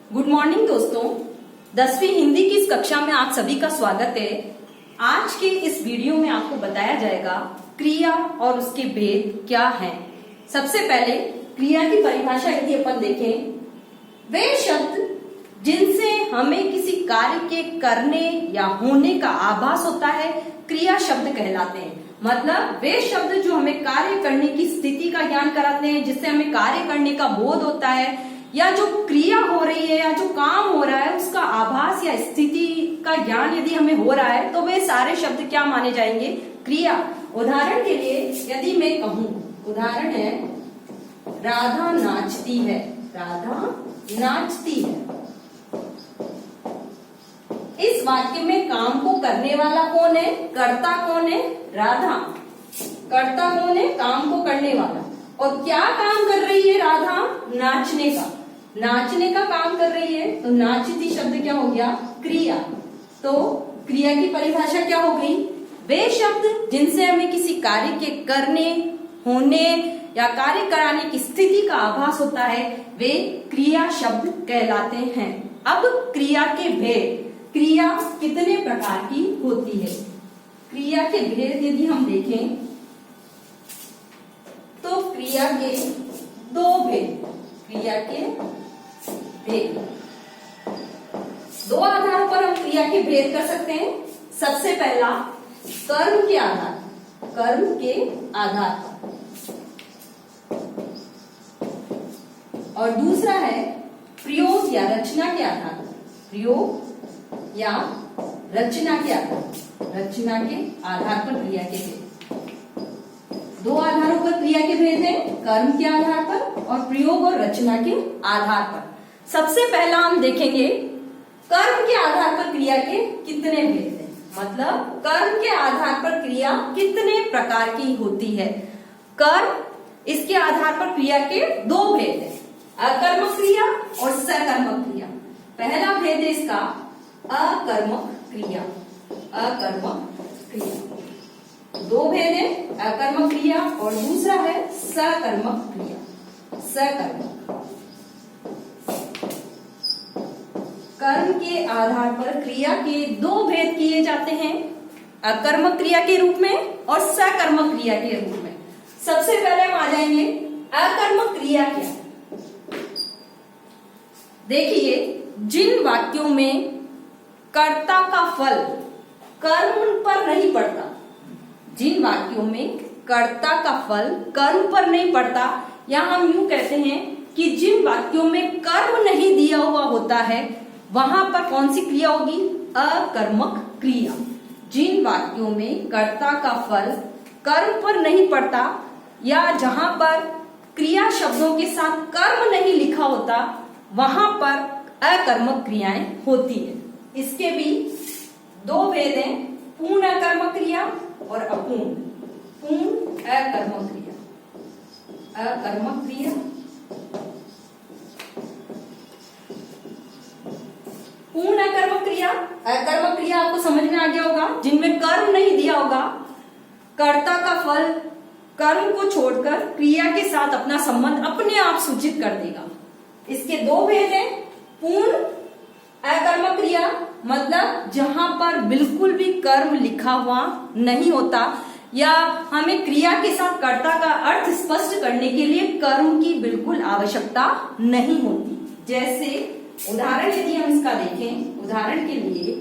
Good morning दोस्तों, 10वीं हिंदी की इस कक्षा में आप सभी का स्वागत है। आज के इस वीडियो में आपको बताया जाएगा क्रिया और उसके भेद क्या हैं। सबसे पहले क्रिया की परिभाषा यदि अपन देखें, वे शब्द जिनसे हमें किसी कार्य के करने या होने का आभास होता है क्रिया शब्द कहलाते हैं। मतलब वे शब्द जो हमें कार्य करने की स्थिति का ज्ञान कराते हैं, जिससे हमें कार्य करने का बोध होता है, या जो क्रिया हो रही है या जो काम हो रहा है उसका आभास या स्थिति का ज्ञान यदि हमें हो रहा है तो वे सारे शब्द क्या माने जाएंगे? क्रिया। उदाहरण के लिए यदि मैं कहूं, उदाहरण है राधा नाचती है, राधा नाचती है। इस वाक्य में काम को करने वाला कौन है? कर्ता कौन है? राधा। कर्ता कौन है? काम को करने वाला। और क्या काम कर रही है राधा? नाचने का। नाचने का काम कर रही है तो नाचती शब्द क्या हो गया? क्रिया। तो क्रिया की परिभाषा क्या हो गई? वे शब्द जिनसे हमें किसी कार्य के करने, होने या कार्य कराने की स्थिति का आभास होता है वे क्रिया शब्द कहलाते हैं। अब क्रिया के भेद। क्रिया कितने प्रकार की होती है? क्रिया के भेद यदि हम देखें तो क्रिया के दो भेद। क्रिया के भेद दो आधारों पर हम क्रिया के भेद कर सकते हैं। सबसे पहला कर्म के आधार, कर्म के आधार पर, और दूसरा है प्रयोग या रचना के आधार पर। प्रयोग या रचना के आधार, रचना के आधार पर क्रिया के भेद। दो आधारों पर क्रिया के भेद हैं, कर्म के आधार पर और प्रयोग और रचना के आधार पर। सबसे पहला हम देखेंगे कर्म के आधार पर क्रिया के कितने भेद हैं। मतलब कर्म के आधार पर क्रिया कितने प्रकार की होती है। कर्म, इसके आधार पर क्रिया के दो भेद हैं, अकर्मक क्रिया और सकर्मक क्रिया। पहला भेद है इसका अकर्मक क्रिया। अकर्मक क्रिया दो भेद है, अकर्मक क्रिया और दूसरा है सकर्मक क्रिया। सकर्मक कर्म के आधार पर क्रिया के दो भेद किए जाते हैं, अकर्मक क्रिया के रूप में और सकर्मक क्रिया के रूप में। सबसे पहले हम आ जाएंगे अकर्मक क्रिया क्या। देखिए, जिन वाक्यों में कर्ता का फल कर्म पर नहीं पड़ता, जिन वाक्यों में कर्ता का फल कर्म पर नहीं पड़ता, या हम यूं कहते हैं कि जिन वाक्यों में कर्म नहीं दिया हुआ होता है वहां पर कौन सी क्रिया होगी? अकर्मक क्रिया। जिन वाक्यों में कर्ता का फल कर्म पर नहीं पड़ता या जहां पर क्रिया शब्दों के साथ कर्म नहीं लिखा होता वहां पर अकर्मक क्रियाएं होती है। इसके भी दो भेद हैं, पूर्ण अकर्मक क्रिया और अपूर्ण। पूर्ण अकर्मक क्रिया, अकर्मक क्रिया, पूर्ण अकर्मक क्रिया। अकर्मक क्रिया आपको समझ में आ गया होगा, जिनमें कर्म नहीं दिया होगा, कर्ता का फल कर्म को छोड़कर क्रिया के साथ अपना संबंध अपने आप सूचित कर देगा। इसके दो भेद हैं, पूर्ण अकर्मक क्रिया मतलब जहां पर बिल्कुल भी कर्म लिखा हुआ नहीं होता या हमें क्रिया के साथ कर्ता का अर्थ स्पष्ट करने के लिए कर्म की बिल्कुल आवश्यकता नहीं होती। जैसे उदाहरण यदि हम इसका देखें, उदाहरण के लिए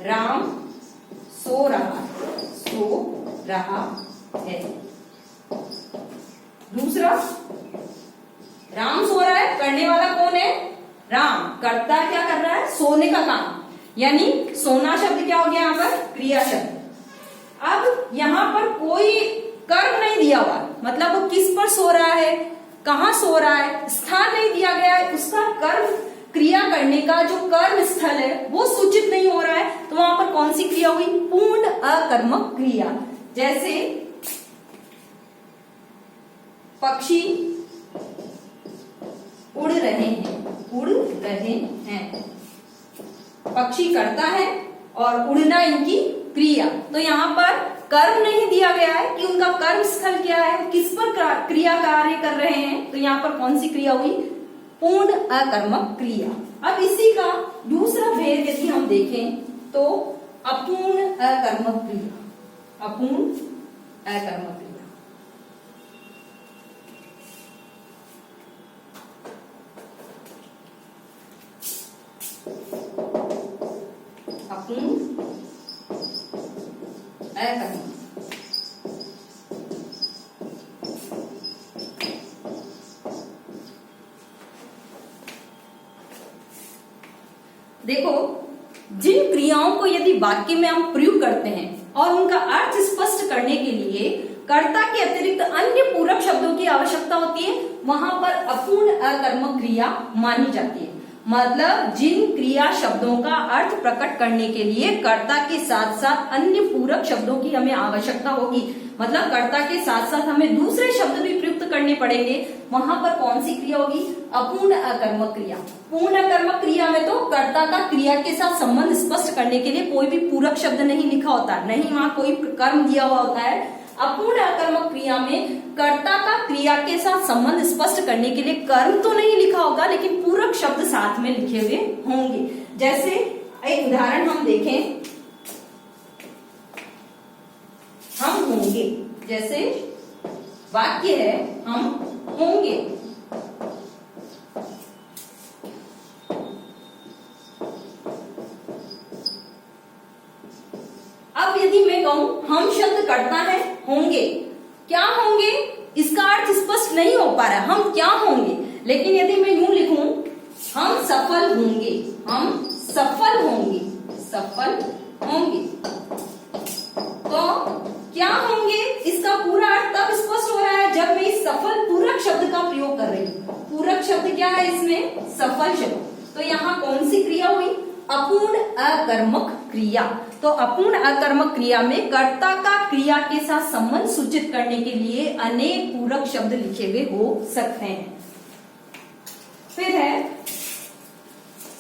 राम सो रहा है। दूसरा, राम सो रहा है, करने वाला कौन है? राम। कर्ता क्या कर रहा है? सोने का काम, यानी सोना शब्द क्या हो गया यहाँ पर? क्रिया शब्द। अब यहाँ पर कोई कर्म नहीं दिया हुआ, मतलब वो किस पर सो रहा है, कहाँ सो रहा है, स्थान नहीं दिया गया है, उसका कर्म क्रिया करने का जो कर्म स्थल है वो सूचित नहीं हो रहा है, तो वहां पर कौन सी क्रिया हुई? पूर्ण अकर्मक क्रिया। जैसे पक्षी उड़ रहे हैं, उड़ रहे हैं। पक्षी करता है और उड़ना इनकी क्रिया। तो यहाँ पर कर्म नहीं दिया गया है कि उनका कर्म स्थल क्या है, किस पर क्रिया कार्य कर रहे हैं, तो यहाँ पर कौन सी क्रिया हुई? पूर्ण अकर्मक क्रिया। अब इसी का दूसरा भेद यदि हम देखें तो अपूर्ण अकर्मक क्रिया, अपूर्ण अकर्मक क्रिया। अपूर्ण अकर्मक। देखो, जिन क्रियाओं को यदि वाक्य में हम प्रयोग करते हैं और उनका अर्थ स्पष्ट करने के लिए कर्ता के अतिरिक्त अन्य पूरक शब्दों की आवश्यकता होती है, वहां पर अपूर्ण अकर्मक क्रिया मानी जाती है। मतलब जिन क्रिया शब्दों का अर्थ प्रकट करने के लिए कर्ता के साथ साथ अन्य पूरक शब्दों की हमें आवश्यकता होगी, मतलब कर्ता के साथ साथ हमें दूसरे शब्द भी प्रयुक्त करने पड़ेंगे, वहां पर कौन सी क्रिया होगी? अपूर्ण अकर्मक क्रिया। पूर्ण अकर्मक क्रिया में तो कर्ता का क्रिया के साथ संबंध स्पष्ट करने के लिए कोई भी पूरक शब्द नहीं लिखा होता, नहीं वहां कोई कर्म दिया हुआ होता है। अपूर्ण अकर्मक क्रिया में कर्ता का क्रिया के साथ संबंध स्पष्ट करने के लिए कर्म तो नहीं लिखा होगा, लेकिन पूरक शब्द साथ में लिखे हुए होंगे। जैसे एक उदाहरण हम देखें, हम होंगे, जैसे वाक्य है हम होंगे। अब यदि मैं कहूं हम शब्द कर्ता है होंगे, क्या होंगे इसका अर्थ स्पष्ट नहीं हो पा रहा, हम क्या होंगे। लेकिन यदि मैं यूं लिखूं हम सफल होंगे, हम सफल होंगे, सफल होंगे, तो क्या होंगे इसका पूरा अर्थ तब स्पष्ट हो रहा है जब मैं इस सफल पूरक शब्द का प्रयोग कर रही हूं। पूरक शब्द क्या है इसमें? सफल शब्द। तो यहाँ कौन सी क्रिया हुई? अपूर्ण अकर्मक क्रिया। तो अपूर्ण अकर्मक क्रिया में कर्ता का क्रिया के साथ संबंध सूचित करने के लिए अनेक पूरक शब्द लिखे हुए हो सकते हैं। फिर है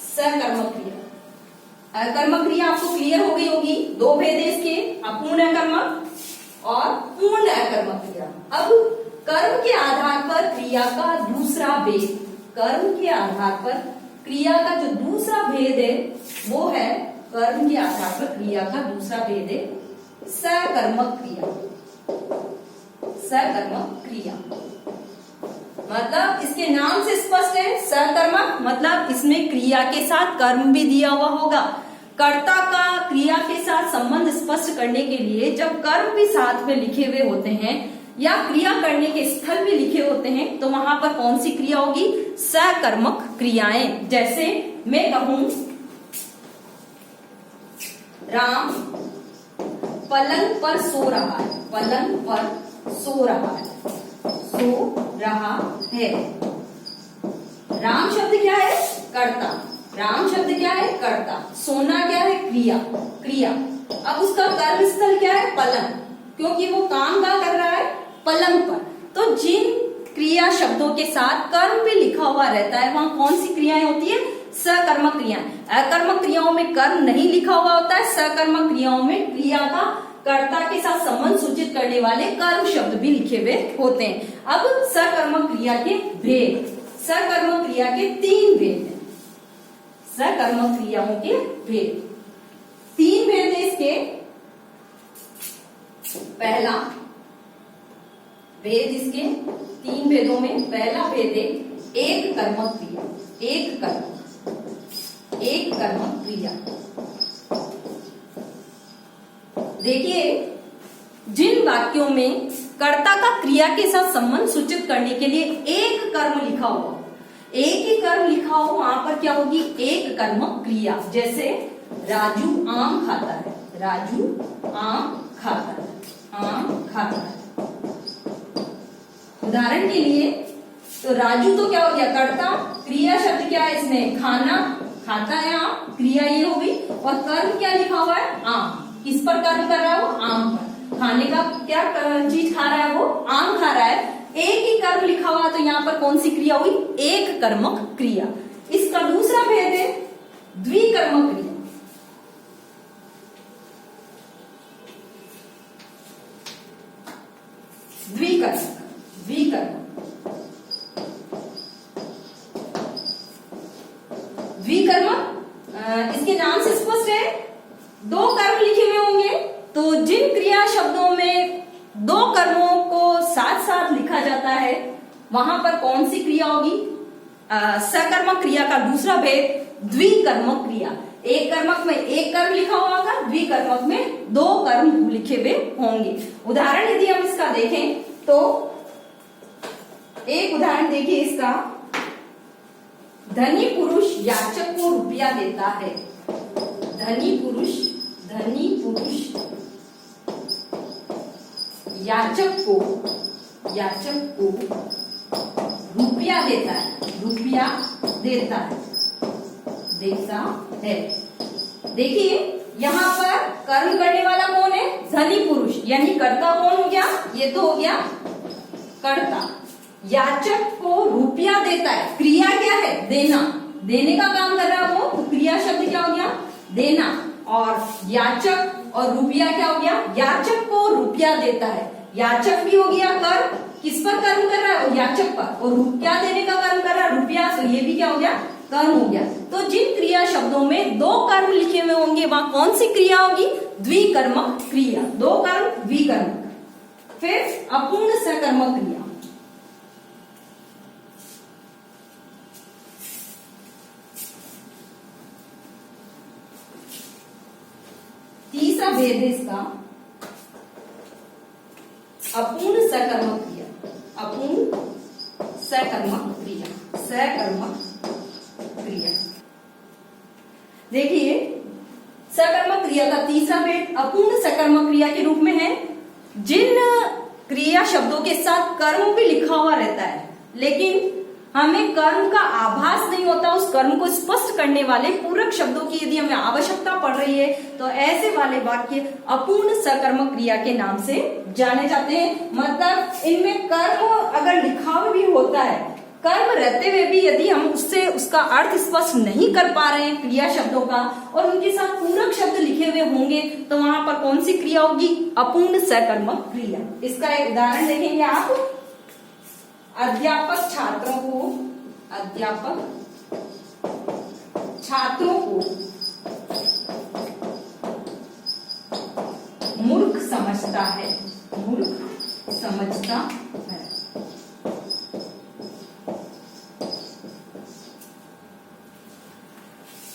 सकर्मक क्रिया। अकर्मक क्रिया आपको क्लियर हो गई होगी, दो भेद है इसके, अपूर्ण अकर्मक और पूर्ण अकर्मक क्रिया। अब कर्म के आधार पर क्रिया का दूसरा भेद, कर्म के आधार पर क्रिया का जो दूसरा भेद है वो है, कर्म के आधार पर क्रिया का दूसरा भेद है सकर्मक क्रिया। सकर्मक क्रिया मतलब इसके नाम से स्पष्ट है, सकर्मक मतलब इसमें क्रिया के साथ कर्म भी दिया हुआ होगा। कर्ता का क्रिया के साथ संबंध स्पष्ट करने के लिए जब कर्म भी साथ में लिखे हुए होते हैं या क्रिया करने के स्थल भी लिखे होते हैं, तो वहां पर कौन सी क्रिया होगी? सकर्मक क्रियाएं। जैसे मैं कहूं राम पलंग पर सो रहा है, पलंग पर सो रहा है, सो रहा है। राम शब्द क्या है? कर्ता। राम शब्द क्या है? कर्ता। सोना क्या है? क्रिया, क्रिया। अब उसका कर्म स्थल क्या है? पलंग, क्योंकि वो काम क्या कर रहा है? पलंग पर। तो जिन क्रिया शब्दों के साथ कर्म भी लिखा हुआ रहता है वहां कौन सी क्रियाएं होती है? सकर्मक क्रियाएं। अकर्मक क्रियाओं में कर्म नहीं लिखा हुआ होता है, सकर्मक क्रियाओं में क्रिया का कर्ता के साथ संबंध सूचित करने वाले कर्म शब्द भी लिखे हुए होते हैं। अब सकर्मक क्रिया के भेद, सकर्मक क्रिया के 3 भेद हैं। सकर्मक क्रियाओं के भेद 3 भेद है इसके। पहला भेद, इसके 3 भेदों में पहला भेद है एक कर्मक क्रिया। एक कर्मक, एक कर्मक क्रिया। देखिए, जिन वाक्यों में कर्ता का क्रिया के साथ संबंध सूचित करने के लिए एक कर्म लिखा हुआ, एक ही कर्म लिखा हो, वहां पर क्या होगी? एक कर्मक क्रिया। जैसे राजू आम खाता है, राजू आम खाता है, आम खाता है। उदाहरण के लिए तो राजू तो क्या हो गया? कर्ता। क्रिया शब्द क्या है इसमें? खाना, खाता है आम, क्रिया ये होगी। और कर्म क्या लिखा हुआ है? आम। किस पर कर्म कर रहा है वो? आम पर। खाने का क्या चीज खा रहा है वो? आम खा रहा है। एक ही कर्म लिखा हुआ, तो यहाँ पर कौन सी क्रिया हुई? एक कर्मक क्रिया। इसका दूसरा भेद है द्विकर्मक क्रिया। द्विकर्मक, द्विकर्मक द्विकर्मक, इसके नाम से स्पष्ट है, दो कर्म लिखे हुए होंगे। तो जिन क्रिया शब्दों में दो कर्मों को साथ साथ लिखा जाता है वहां पर कौन सी क्रिया होगी? सकर्मक क्रिया का दूसरा भेद द्विकर्मक क्रिया। एक कर्मक में एक कर्म लिखा हुआ होगा, द्विकर्मक में दो कर्म लिखे हुए होंगे। उदाहरण यदि हम इसका देखें तो एक उदाहरण देखिए इसका, धनी पुरुष याचक को रुपया देता है। धनी पुरुष याचक को रुपया देता है। देखिए यहाँ पर कर्म करने वाला कौन है? धनी पुरुष, यानी कर्ता कौन हो गया? ये तो हो गया कर्ता। याचक को रुपया देता है, क्रिया क्या है? देना, देने का काम कर रहा है वो, तो क्रिया शब्द क्या हो गया? देना। और याचक और रुपया क्या हो गया? याचक को रुपया देता है। याचक भी हो गया कर्म, किस पर कर्म कर रहा है? याचक पर। और रुपया देने का कर्म कर रहा है रुपया, तो ये भी क्या हो गया? कर्म हो गया। तो जिन क्रिया शब्दों में दो कर्म लिखे हुए होंगे वहां कौन सी क्रिया होगी? द्विकर्मक क्रिया। दो कर्म द्विकर्मक। फिर अपूर्ण सकर्मक क्रिया। तीसरा भेद है इसका अपूर्ण सकर्मक क्रिया। अपूर्ण सकर्मक क्रिया। देखिए सकर्मक क्रिया का तीसरा भेद अपूर्ण सकर्मक क्रिया के रूप में है। जिन क्रिया शब्दों के साथ कर्म भी लिखा हुआ रहता है लेकिन हमें कर्म का आभास नहीं होता, उस कर्म को स्पष्ट करने वाले पूरक शब्दों की यदि हमें आवश्यकता पड़ रही है तो ऐसे वाले वाक्य अपूर्ण सकर्मक क्रिया के नाम से जाने जाते हैं। मतलब इनमें कर्म अगर लिखा भी होता है, कर्म रहते हुए भी यदि हम उससे उसका अर्थ स्पष्ट नहीं कर पा रहे हैं क्रिया शब्दों का और उनके साथ पूरक शब्द लिखे हुए होंगे तो वहां पर कौन सी क्रिया होगी? अपूर्ण सकर्मक क्रिया। इसका एक उदाहरण देखेंगे आप। अध्यापक छात्रों को मूर्ख समझता है।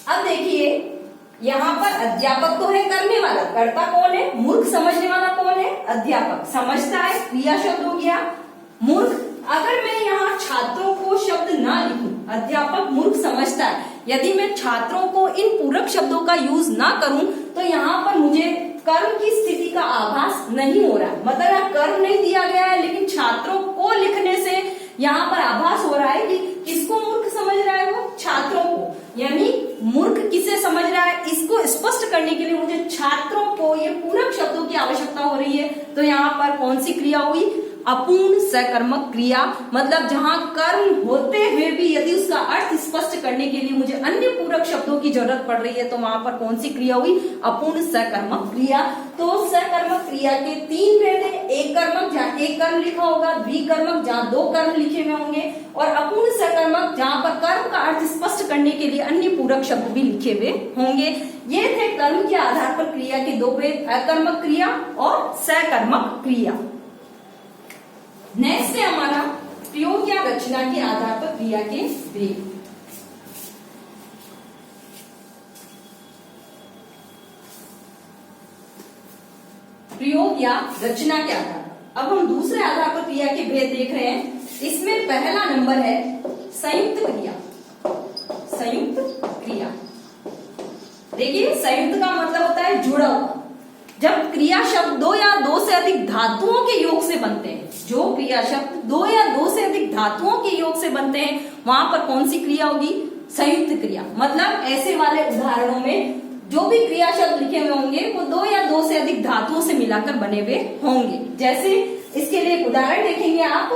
अब देखिए यहाँ पर अध्यापक तो है करने वाला, कर्ता कौन है? मूर्ख। समझने वाला कौन है? अध्यापक। समझता है क्रिया शब्द हो गया मूर्ख। अगर मैं यहाँ छात्रों को शब्द ना लिखूं, अध्यापक मूर्ख समझता है, यदि मैं छात्रों को इन पूरक शब्दों का यूज ना करूं तो यहाँ पर मुझे कर्म की स्थिति का आभास नहीं हो रहा। मतलब यहाँ कर्म नहीं दिया गया है लेकिन छात्रों को लिखने से यहाँ पर आभास हो रहा है कि किसको मूर्ख समझ रहा है? वो छात्रों को। यानी मूर्ख किसे समझ रहा है, इसको स्पष्ट करने के लिए मुझे छात्रों को ये पूरक शब्दों की आवश्यकता हो रही है। तो यहाँ पर कौन सी क्रिया हुई? अपूर्ण सकर्मक क्रिया। मतलब जहां कर्म होते हुए भी यदि उसका अर्थ स्पष्ट करने के लिए मुझे अन्य पूरक शब्दों की जरूरत पड़ रही है तो वहां पर कौन सी क्रिया हुई? अपूर्ण सकर्मक क्रिया। तो सकर्मक क्रिया के तीन भेद है। एक कर्मक जहाँ एक कर्म लिखा होगा, द्विकर्मक जहाँ दो कर्म लिखे हुए होंगे, और अपूर्ण सकर्मक जहाँ पर कर्म का अर्थ स्पष्ट करने के लिए अन्य पूरक शब्द भी लिखे हुए होंगे। ये थे कर्म के आधार पर क्रिया के दो भेद, अकर्मक क्रिया और सकर्मक क्रिया। नेक्स्ट है हमारा प्रयोग या रचना के आधार पर क्रिया के भेद। प्रयोग या रचना के आधार। अब हम दूसरे आधार पर क्रिया के भेद देख रहे हैं। इसमें पहला नंबर है संयुक्त क्रिया। संयुक्त क्रिया। देखिए संयुक्त का मतलब होता है जुड़ा हुआ। जब क्रिया शब्द दो या दो से अधिक धातुओं के योग से बनते हैं, जो क्रिया शब्द दो या दो से अधिक धातुओं के योग से बनते हैं वहां पर कौन सी क्रिया होगी? संयुक्त क्रिया। मतलब ऐसे वाले उदाहरणों में जो भी क्रिया शब्द लिखे हुए होंगे वो दो या दो से अधिक धातुओं से मिलाकर बने हुए होंगे। जैसे इसके लिए एक उदाहरण देखेंगे आप।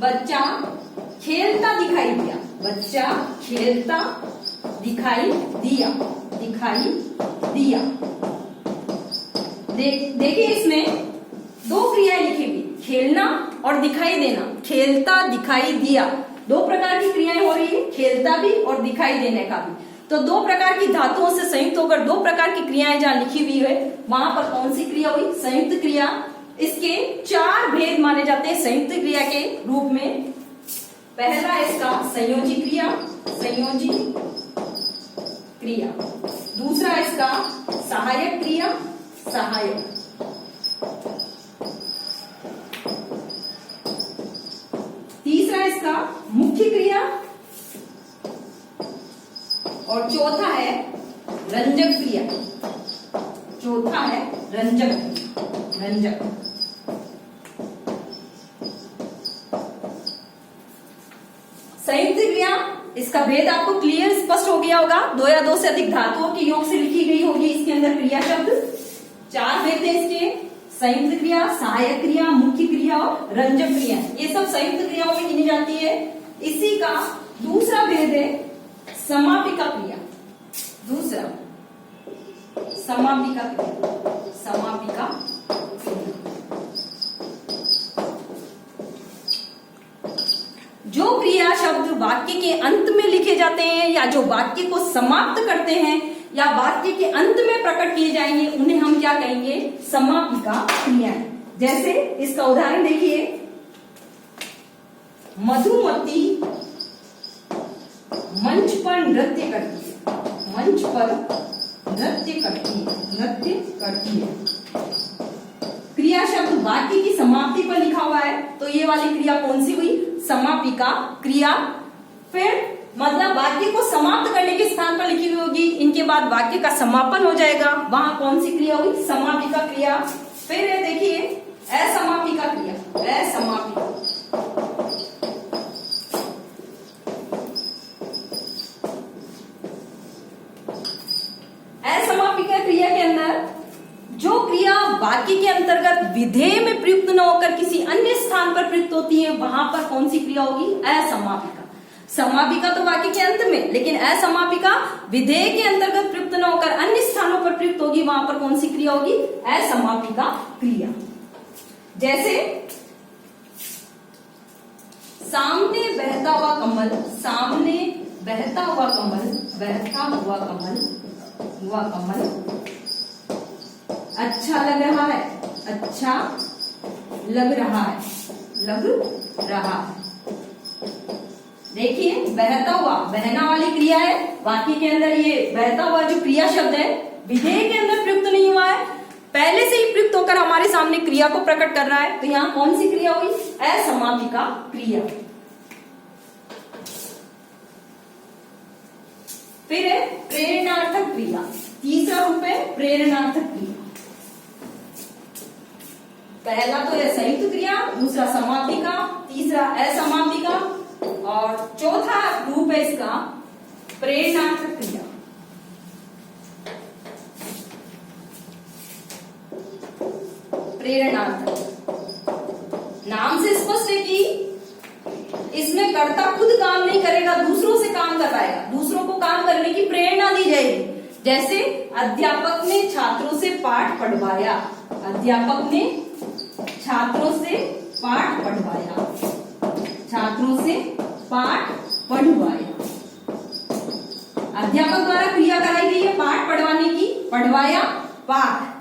बच्चा खेलता दिखाई दिया। बच्चा खेलता दिखाई दिया। दिखाई दिया। देखिए इसमें दो क्रियाएं लिखी हुई, खेलना और दिखाई देना। खेलता दिखाई दिया। दो प्रकार की क्रियाएं हो रही है, खेलता भी और दिखाई देने का भी। तो दो प्रकार की धातुओं से संयुक्त होकर दो प्रकार की क्रियाएं जहां लिखी हुई है वहां पर कौन सी क्रिया हुई, संयुक्त क्रिया। इसके चार भेद माने जाते हैं संयुक्त क्रिया के रूप में। पहला इसका संयोजी क्रिया, संयोजी क्रिया। दूसरा इसका सहायक क्रिया, सहायक। तीसरा इसका मुख्य क्रिया और चौथा है रंजक क्रिया। चौथा है रंजक, रंजक। संयुक्त क्रिया, इसका भेद आपको क्लियर स्पष्ट हो गया होगा। दो या दो से अधिक धातुओं के योग से लिखी गई होगी इसके अंदर क्रिया शब्द। चार भेद है इसके, संयुक्त क्रिया, सहायक क्रिया, मुख्य क्रिया और रंजक क्रिया। ये सब संयुक्त क्रियाओं में गिनी जाती है। इसी का दूसरा भेद है समापिका क्रिया। दूसरा समापिका क्रिया, समापिका क्रिया। जो क्रिया शब्द वाक्य के अंत में लिखे जाते हैं या जो वाक्य को समाप्त करते हैं या वाक्य के अंत में प्रकट किए जाएंगे उन्हें हम क्या कहेंगे, समापिका क्रिया। जैसे इसका उदाहरण देखिए, मधुमती मंच पर नृत्य करती है, मंच पर नृत्य करती है, नृत्य करती है। क्रिया शब्द वाक्य की समाप्ति पर लिखा हुआ है तो ये वाली क्रिया कौन सी हुई, समापिका क्रिया। फिर मतलब वाक्य को समाप्त करने के स्थान पर लिखी हुई होगी, इनके बाद वाक्य का समापन हो जाएगा, वहां कौन सी क्रिया हुई, समापिका क्रिया। फिर है देखिए असमापिका क्रिया, असमापिका। असमापिका क्रिया के अंदर जो क्रिया वाक्य के अंतर्गत विधेय में प्रयुक्त न होकर किसी अन्य स्थान पर प्रयुक्त होती है वहां पर कौन सी क्रिया होगी, असमापिका। समापिका तो वाक्य के अंत में, लेकिन असमापिका विधेय के अंतर्गत प्रयुक्त न होकर अन्य स्थानों पर प्रयुक्त होगी, वहां पर कौन सी क्रिया होगी, असमापिका क्रिया। जैसे सामने बहता हुआ कमल, सामने बहता हुआ कमल, बहता हुआ कमल, हुआ कमल अच्छा लग रहा है, अच्छा लग रहा है, लग रहा है। देखिए बहता हुआ, बहना वाली क्रिया है, वाक्य के अंदर ये बहता हुआ जो क्रिया शब्द है विधेय के अंदर प्रयुक्त नहीं हुआ है, पहले से ही प्रयुक्त होकर हमारे सामने क्रिया को प्रकट कर रहा है, तो यहाँ कौन सी क्रिया हुई, असमापिका क्रिया। फिर है प्रेरणार्थक क्रिया, तीसरा रूप है प्रेरणार्थक क्रिया। पहला तो है संयुक्त क्रिया, दूसरा समापिका, तीसरा असमापिका और चौथा रूप है इसका प्रेरणार्थक क्रिया। प्रेरणार्थक, नाम से स्पष्ट है कि इसमें कर्ता खुद काम नहीं करेगा, दूसरों से काम करवाएगा, दूसरों को काम करने की प्रेरणा दी जाएगी। जैसे अध्यापक ने छात्रों से पाठ पढ़वाया, अध्यापक ने छात्रों से पाठ पढ़वाया, छात्रों से पाठ पढ़वाया। अध्यापक द्वारा क्रिया कराई गई है पाठ पढ़वाने की, पढ़वाया पाठ।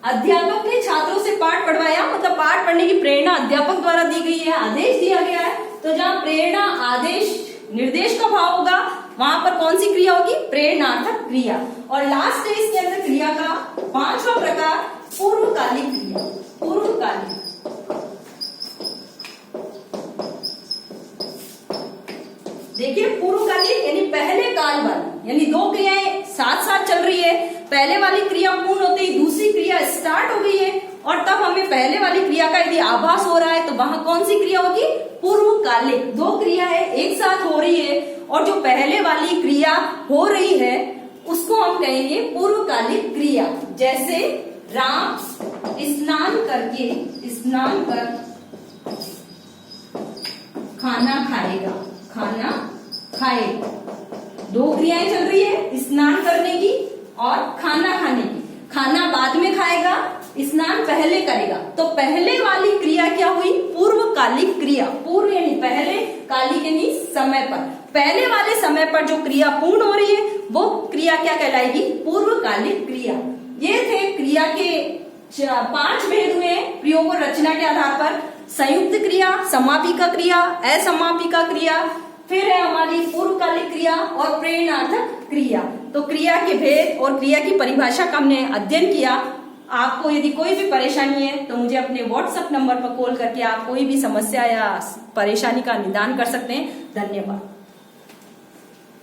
अध्यापक ने छात्रों से पाठ पढ़वाया मतलब पाठ पढ़ने की प्रेरणा अध्यापक द्वारा दी गई है, आदेश दिया गया है। तो जहां प्रेरणा, आदेश, निर्देश का भाव होगा वहां पर कौन सी क्रिया होगी, प्रेरणार्थक क्रिया। और लास्ट है इसके अंदर क्रिया का पांचवा प्रकार पूर्वकालिक क्रिया, पूर्वकालिक। देखिए पूर्वकालिक यानी पहले काल वाली, यानी दो क्रियाएं साथ साथ चल रही है, पहले वाली क्रिया पूर्ण होते ही दूसरी क्रिया स्टार्ट हो गई है और तब हमें पहले वाली क्रिया का यदि आभास हो रहा है तो वहां कौन सी क्रिया होगी, पूर्वकालिक। दो क्रिया है एक साथ हो रही है और जो पहले वाली क्रिया हो रही है उसको हम कहेंगे पूर्वकालिक क्रिया। जैसे राम स्नान करके, स्नान कर खाना खाएगा, खाना खाएगा। दो क्रियाएं चल रही है, स्नान करने की और खाना खाने की। खाना बाद में खाएगा, स्नान पहले करेगा। तो पहले वाली क्रिया क्या हुई, पूर्वकालिक क्रिया। पूर्व यानी पहले, कालिक कालिक यानी समय पर, पहले वाले समय पर जो क्रिया पूर्ण हो रही है वो क्रिया क्या कहलाएगी? पूर्वकालिक क्रिया। ये थे क्रिया के 5 भेद हुए प्रयोग और रचना के आधार पर। संयुक्त क्रिया, समापिका क्रिया, असमापिका क्रिया, फिर है हमारी पूर्वकालिक क्रिया और प्रेरणार्थक क्रिया। तो क्रिया के भेद और क्रिया की परिभाषा का हमने अध्ययन किया। आपको यदि कोई भी परेशानी है तो मुझे अपने व्हाट्सएप नंबर पर कॉल करके आप कोई भी समस्या या परेशानी का निदान कर सकते हैं। धन्यवाद।